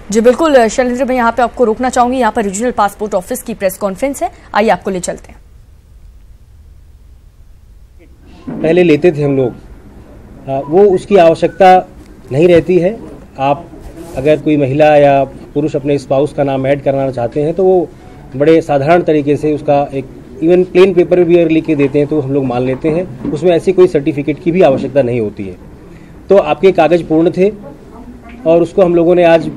जी बिल्कुल शैलेंद्र, मैं यहाँ पे आपको रोकना चाहूंगी। यहाँ पर रीजनल पासपोर्ट ऑफिस की प्रेस कॉन्फ्रेंस है, आइए आपको ले चलते हैं। पहले लेते थे हम लोग, वो उसकी आवश्यकता नहीं रहती है। आप अगर कोई महिला या पुरुष अपने स्पाउस का नाम ऐड कराना चाहते हैं तो वो बड़े साधारण तरीके से उसका एक इवन प्लेन पेपर भी अगर लिख के देते हैं तो हम लोग मान लेते हैं। उसमें ऐसी कोई सर्टिफिकेट की भी आवश्यकता नहीं होती है। तो आपके कागज पूर्ण थे और उसको हम लोगों ने आज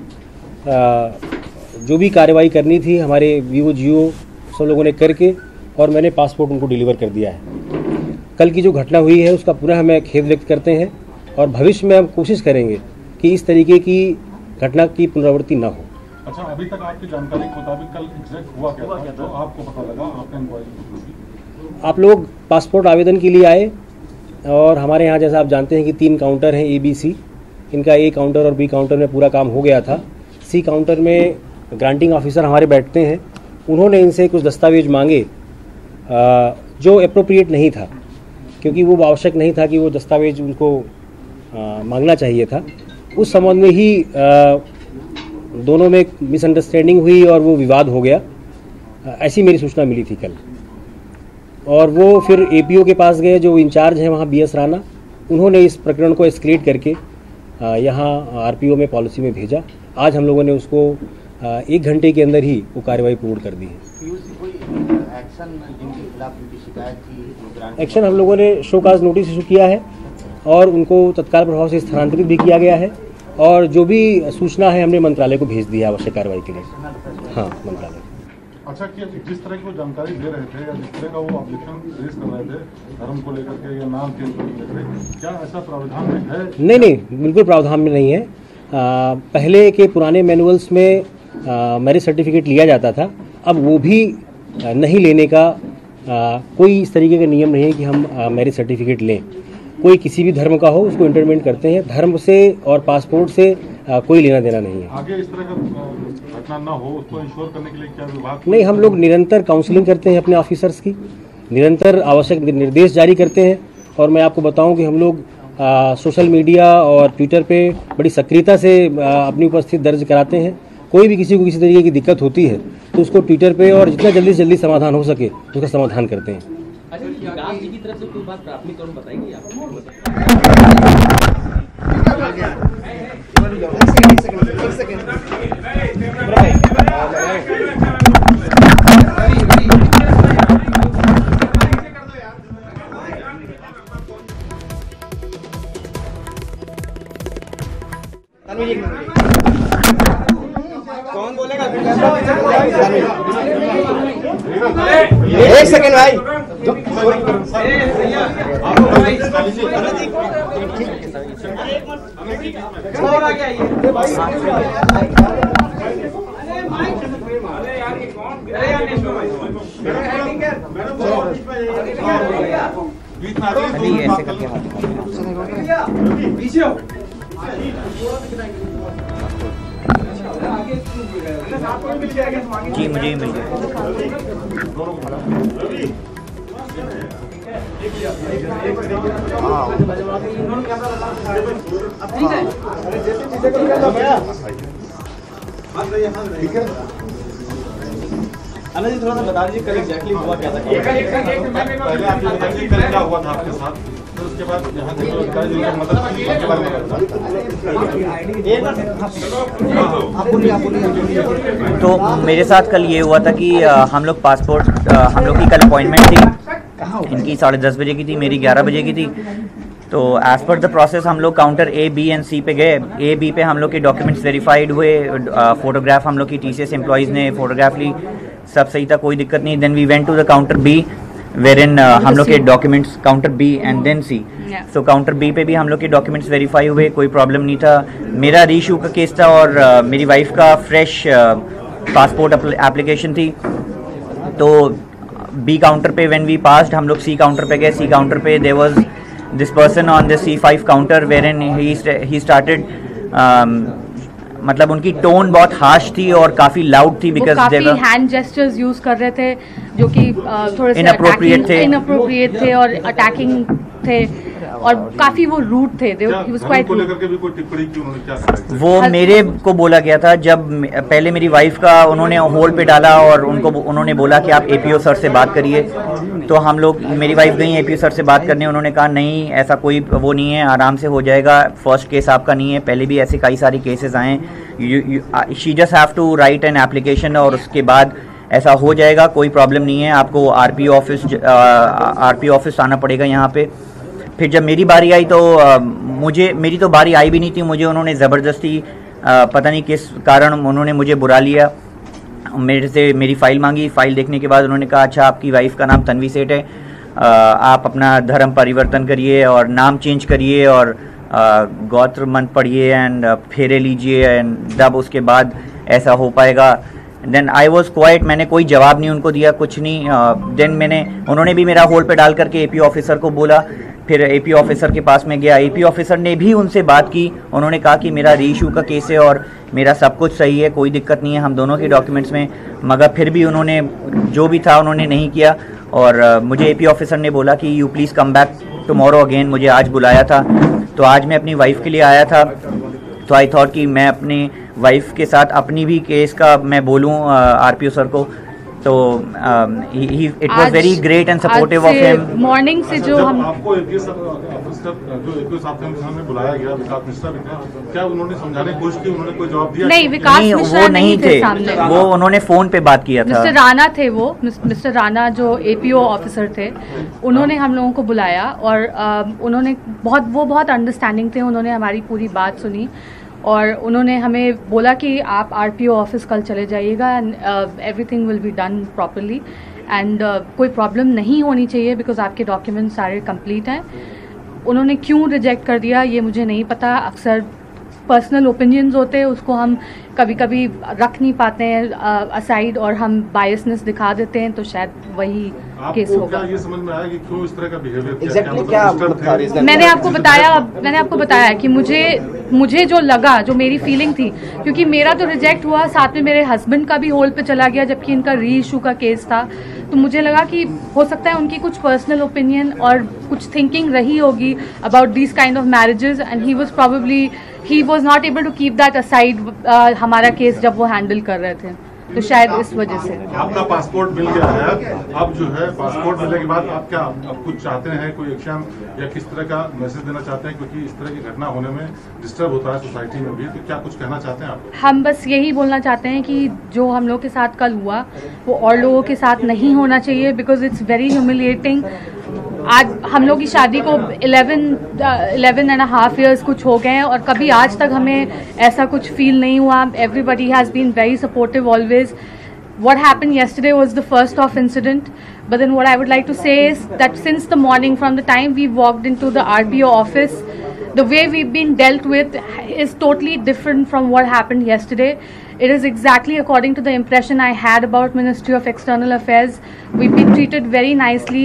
जो भी कार्रवाई करनी थी हमारे वीओ जीओ सब लोगों ने करके और मैंने पासपोर्ट उनको डिलीवर कर दिया है। कल की जो घटना हुई है उसका पुनः हमें खेद व्यक्त करते हैं और भविष्य में हम कोशिश करेंगे कि इस तरीके की घटना की पुनरावृत्ति न हो। अच्छा, अभी तक आपकी जानकारी के मुताबिक कल एग्जैक्ट हुआ क्या था जो आपको पता लगा, आपने इंक्वायरी? आप लोग पासपोर्ट आवेदन के लिए आए और हमारे यहाँ जैसा आप जानते हैं कि 3 काउंटर हैं ABC। इनका A काउंटर और B काउंटर में पूरा काम हो गया था। C काउंटर में ग्रांटिंग ऑफिसर हमारे बैठते हैं, उन्होंने इनसे कुछ दस्तावेज मांगे जो एप्रोप्रिएट नहीं था, क्योंकि वो आवश्यक नहीं था कि वो दस्तावेज उनको मांगना चाहिए था। उस संबंध में ही दोनों में मिसअंडरस्टैंडिंग हुई और वो विवाद हो गया, ऐसी मेरी सूचना मिली थी कल। और वो फिर APO के पास गए, जो इंचार्ज हैं वहाँ BS राणा, उन्होंने इस प्रकरण को एस्केलेट करके यहाँ RPO में पॉलिसी में भेजा। आज हम लोगों ने उसको 1 घंटे के अंदर ही वो कार्रवाई पूर्ण कर दी है। एक्शन हम लोगों ने शो काज नोटिस इशू किया है और उनको तत्काल प्रभाव से स्थानांतरित भी किया गया है और जो भी सूचना है हमने मंत्रालय को भेज दिया है आवश्यक कार्रवाई के लिए। हाँ, मंत्रालय। अच्छा, कि जिस तरह की वो जानकारी दे रहे थे या जिस तरह का वो ऑब्जेक्शन रेज कर रहे थे धर्म को लेकर के या नाम चेंज को लेकर, क्या ऐसा प्रावधान में है? नहीं, बिल्कुल प्रावधान में नहीं है। पहले के पुराने मैनुअल्स में मैरिज सर्टिफिकेट लिया जाता था, अब वो भी नहीं लेने का कोई इस तरीके का नियम नहीं है कि हम मैरिज सर्टिफिकेट लें। कोई किसी भी धर्म का हो उसको इंटरमेंट करते हैं, धर्म से और पासपोर्ट से कोई लेना देना नहीं है। आगे इस तरह का घटना ना हो उसको इंश्योर करने के लिए क्या विभाग? नहीं, हम लोग निरंतर काउंसलिंग करते हैं अपने ऑफिसर्स की, निरंतर आवश्यक निर्देश जारी करते हैं। और मैं आपको बताऊं कि हम लोग सोशल मीडिया और ट्विटर पे बड़ी सक्रियता से अपनी उपस्थिति दर्ज कराते हैं। कोई भी किसी को किसी तरीके की दिक्कत होती है तो उसको ट्विटर पे और जितना जल्दी से जल्दी समाधान हो सके उसका समाधान करते हैं। विकास जी की तरफ से कोई बात प्राथमिक तौर पर बताएंगे आप? कौन बोलेगा? एक सेकंड भाई। ऐसे करके जी मुझे ही मिल गया। अन्ना जी थोड़ा सा बता दीजिए कल एग्जैक्टली हुआ क्या था? पहले आप बताइए कल क्या हुआ था आपके साथ, तो उसके बाद यहाँ से मदद की उसके बारे में। तो मेरे साथ कल ये हुआ था कि हम लोग पासपोर्ट हम लोग की कल अपॉइंटमेंट थी, इनकी 10:30 बजे की थी, मेरी 11 बजे की थी। तो एज़ पर द प्रोसेस हम लोग counter A, B and C पे गए। A, B पे हम लोग के डॉक्यूमेंट्स वेरीफाइड हुए, फोटोग्राफ हम लोग की TCS एम्प्लॉइज़ ने फोटोग्राफ ली, सब सही था, कोई दिक्कत नहीं। Then we went to the counter B where in हम लोग के documents counter B and then C। So counter B पे भी हम लोग के डॉक्यूमेंट्स वेरीफाई हुए, कोई प्रॉब्लम नहीं था। मेरा रीइशू का केस था और मेरी वाइफ का फ्रेश पासपोर्ट एप्लीकेशन थी। तो B काउंटर पे व्हेन वी पास्ड हम लोग C काउंटर पे गए। C काउंटर पे there was this person on the C5 counter where in he started, मतलब उनकी टोन बहुत हार्श थी और काफी लाउड थी बिकॉज काफी हैंड जेस्चर्स यूज कर रहे थे जो कि थोड़े से इनअप्रोप्रिएट थे और अटैकिंग थे। और काफी वो रूड थे। He was quite को लेकर के भी कोई टिप्पणी की उन्होंने क्या कहा? वो मेरे को बोला गया था जब पहले मेरी वाइफ का उन्होंने होल्ड पे डाला और उन्होंने बोला कि आप एपीओ सर से बात करिए, तो हम लोग मेरी वाइफ गई एपीओ सर से बात करने, उन्होंने कहा नहीं ऐसा कोई वो नहीं है, आराम से हो जाएगा, फर्स्ट केस आपका नहीं है, पहले भी ऐसे कई सारे केसेस आए, she just have to write an application और उसके बाद ऐसा हो जाएगा, कोई प्रॉब्लम नहीं है, आपको आरपीओ ऑफिस आना पड़ेगा यहाँ पे। फिर जब मेरी बारी आई तो मेरी तो बारी आई भी नहीं थी, मुझे उन्होंने ज़बरदस्ती पता नहीं किस कारण उन्होंने मुझे बुला लिया, मेरे से मेरी फ़ाइल मांगी। फ़ाइल देखने के बाद उन्होंने कहा अच्छा आपकी वाइफ का नाम तन्वी सेठ है, आप अपना धर्म परिवर्तन करिए और नाम चेंज करिए और गोत्र मंत्र पढ़िए एंड फेरे लीजिए एंड तब उसके बाद ऐसा हो पाएगा। देन आई वॉज क्वाइट, मैंने कोई जवाब नहीं उनको दिया, कुछ नहीं। देन उन्होंने भी मेरा होल्ड पे डाल करके एपी ऑफिसर को बोला, फिर एपी ऑफिसर के पास में गया, एपी ऑफिसर ने भी उनसे बात की, उन्होंने कहा कि मेरा रीइशू का केस है और मेरा सब कुछ सही है, कोई दिक्कत नहीं है हम दोनों के डॉक्यूमेंट्स में, मगर फिर भी उन्होंने जो भी था उन्होंने नहीं किया। और मुझे एपी ऑफिसर ने बोला कि you please come back tomorrow again, मुझे आज बुलाया था, तो आज मैं अपनी वाइफ के लिए आया था, तो आई थॉट कि मैं अपनी वाइफ के साथ अपनी भी केस का मैं बोलूं आरपीओ सर को, तो it was very great and supportive of him. Morning से जो हम आपको एपीओ साहब ने बुलाया गया, विकास मिश्रा भी थे, क्या उन्होंने समझाने की कोशिश की, उन्होंने कोई जवाब दिया? नहीं, विकास मिश्रा नहीं थे, वो उन्होंने फोन पे बात किया था। मिस्टर राणा थे, वो मिस्टर राणा जो एपीओ ऑफिसर थे, उन्होंने हम लोगों को बुलाया और उन्होंने बहुत अंडरस्टैंडिंग थे, उन्होंने हमारी पूरी बात सुनी और उन्होंने हमें बोला कि आप आरपीओ ऑफिस कल चले जाइएगा and everything will be done properly and कोई प्रॉब्लम नहीं होनी चाहिए बिकॉज आपके डॉक्यूमेंट्स सारे कंप्लीट हैं। उन्होंने क्यों रिजेक्ट कर दिया ये मुझे नहीं पता, अक्सर पर्सनल ओपिनियंस होते हैं उसको हम कभी कभी रख नहीं पाते हैं असाइड और हम बायसनेस दिखा देते हैं, तो शायद वही केस होगा। क्या ये समझ में आया कि क्यों इस तरह का बिहेवियर किया? Exactly क्या मैंने आपको बताया कि मुझे जो लगा, जो मेरी फीलिंग थी, क्योंकि मेरा तो रिजेक्ट हुआ, साथ में मेरे हस्बैंड का भी होल्ड पे चला गया जबकि इनका री इशू का केस था, तो मुझे लगा कि हो सकता है उनकी कुछ पर्सनल ओपिनियन और कुछ थिंकिंग रही होगी about these kind of marriages and he was not able to keep that aside हमारा केस जब वो हैंडल कर रहे थे, तो शायद इस वजह से। आपका पासपोर्ट मिल गया है, अब जो है पासपोर्ट मिलने के बाद आप क्या अब कुछ चाहते हैं, कोई एक्शन या किस तरह का मैसेज देना चाहते हैं, क्योंकि इस तरह की घटना होने में डिस्टर्ब होता है सोसाइटी में भी, तो क्या कुछ कहना चाहते हैं आप? हम बस यही बोलना चाहते हैं कि जो हम लोग के साथ कल हुआ वो और लोगों के साथ नहीं होना चाहिए बिकॉज इट्स वेरी ह्यूमिलिएटिंग। आज हम लोग की शादी को 11.5 years कुछ हो गए हैं और कभी आज तक हमें ऐसा कुछ फील नहीं हुआ। Everybody has been very supportive always. What happened yesterday was the first of incident, but then what I would like to say is that since the morning, from the time we walked into the RBO office, the way we've been dealt with is totally different from what happened yesterday. It is exactly according to the impression I had about Ministry of External Affairs. We've been treated very nicely.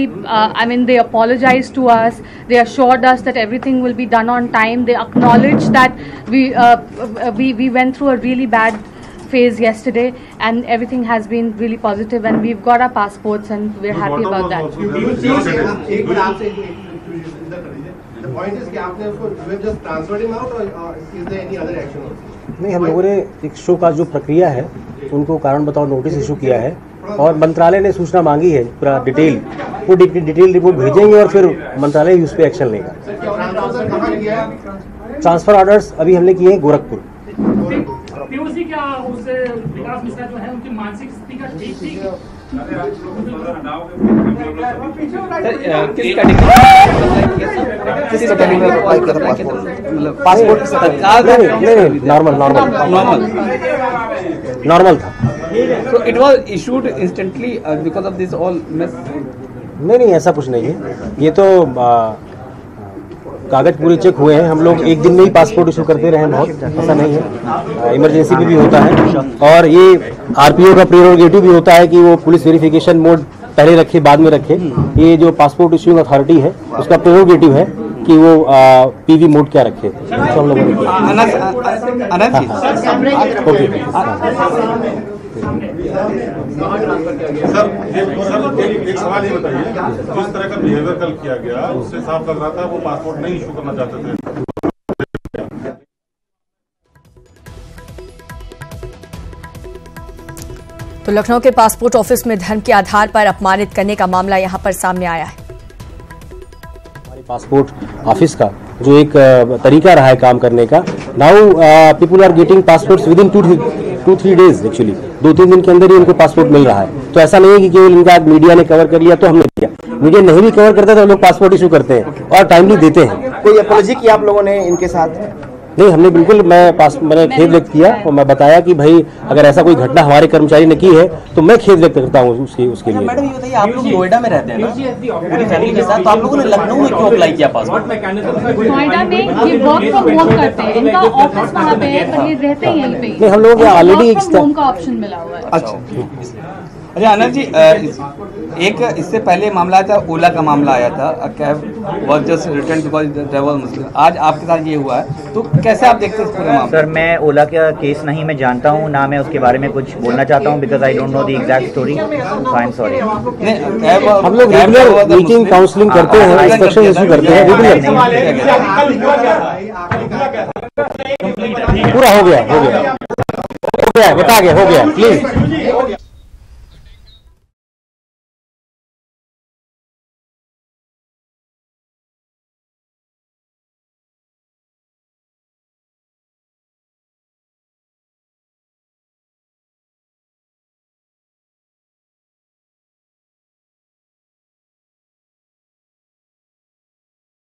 They apologized to us. They assured us that everything will be done on time. They acknowledged that we went through a really bad phase yesterday and everything has been really positive and we've got our passports and we're happy about that. The point is कि आपने उसको you have just transferred him out or is there any other action also? नहीं, हम लोगों ने एक show का जो प्रक्रिया है उनको कारण बताओ नोटिस इशू किया है और मंत्रालय ने सूचना मांगी है पूरा डिटेल, वो डिटेल रिपोर्ट भेजेंगे और फिर मंत्रालय उस पर एक्शन लेगा। ट्रांसफर ऑर्डर्स अभी हमने किए हैं गोरखपुर। पीओसी क्या उससे विकास मिश्रा जो है उनकी मानसिक स्थिति का ठीक नॉर्मल था। So it was issued instantly because of this all mess. नहीं ऐसा कुछ नहीं है, ये तो कागज पूरे चेक हुए हैं। हम लोग एक दिन में ही पासपोर्ट इशू करते रहे हैं, बहुत ऐसा नहीं है, इमरजेंसी में भी होता है और ये आरपीओ का प्रेरोगेटिव भी होता है कि वो पुलिस वेरिफिकेशन मोड पहले रखे बाद में रखे। ये जो पासपोर्ट इशूइंग अथॉरिटी है उसका प्रेरोगेटिव है कि वो पीवी मोड क्या रखे, तो हम लोग एक सवाल ये बताइए, जिस तरह का बिहेवियर कल किया गया उससे साफ लग रहा था वो पासपोर्ट नहीं इशू करना चाहते थे। तो लखनऊ के पासपोर्ट ऑफिस में धर्म के आधार पर अपमानित करने का मामला यहां पर सामने आया है। हमारे पासपोर्ट ऑफिस का जो एक तरीका रहा है काम करने का, now people are getting passports within 2-3 days. Actually 2-3 दिन के अंदर ही उनको पासपोर्ट मिल रहा है। तो ऐसा नहीं है कि केवल इनका मीडिया ने कवर कर लिया तो हमने किया, मीडिया नहीं भी कवर करता तो हम लोग पासपोर्ट इशू करते हैं और टाइमली देते हैं। कोई अपॉलॉजी किया आप लोगों ने इनके साथ? नहीं, हमने बिल्कुल मैंने खेद व्यक्त किया और मैं बताया कि भाई अगर ऐसा कोई घटना हमारे कर्मचारी ने की है तो मैं खेद व्यक्त करता हूँ उसके लिए। मैडम ये बताइए, आप लोग नोएडा में रहते हैं ना पूरी फैमिली के साथ, तो आप लोगों ने लखनऊ में क्यों अप्लाई किया पासपोर्ट? नोएडा में ये वर्क फ्रॉम होम करते हैं, इनका ऑफिस वहाँ पे है पर ये रहते हैं यहीं पे। नहीं, हम लोगों को ऑलरेडी होम का ऑप्शन मिला हुआ है। अच्छा आनंद जी, एक इससे पहले मामला आया था, ओला का मामला आया था, cab was just return because there was मुश्किल। आज आपके साथ ये हुआ है, तो कैसे आप देखते हैं इस पूरे मामले? सर, मैं ओला का केस नहीं मैं जानता हूँ, ना मैं उसके बारे में कुछ बोलना चाहता हूँ, because I don't know the exact story, so I am sorry. हम लोग रेगुलर मीटिंग काउंसलिंग करते हैं, इंस्ट्रक्शन इशू करते हैं रेगुलर। पूरा हो गया बता गया, हो गया प्लीज।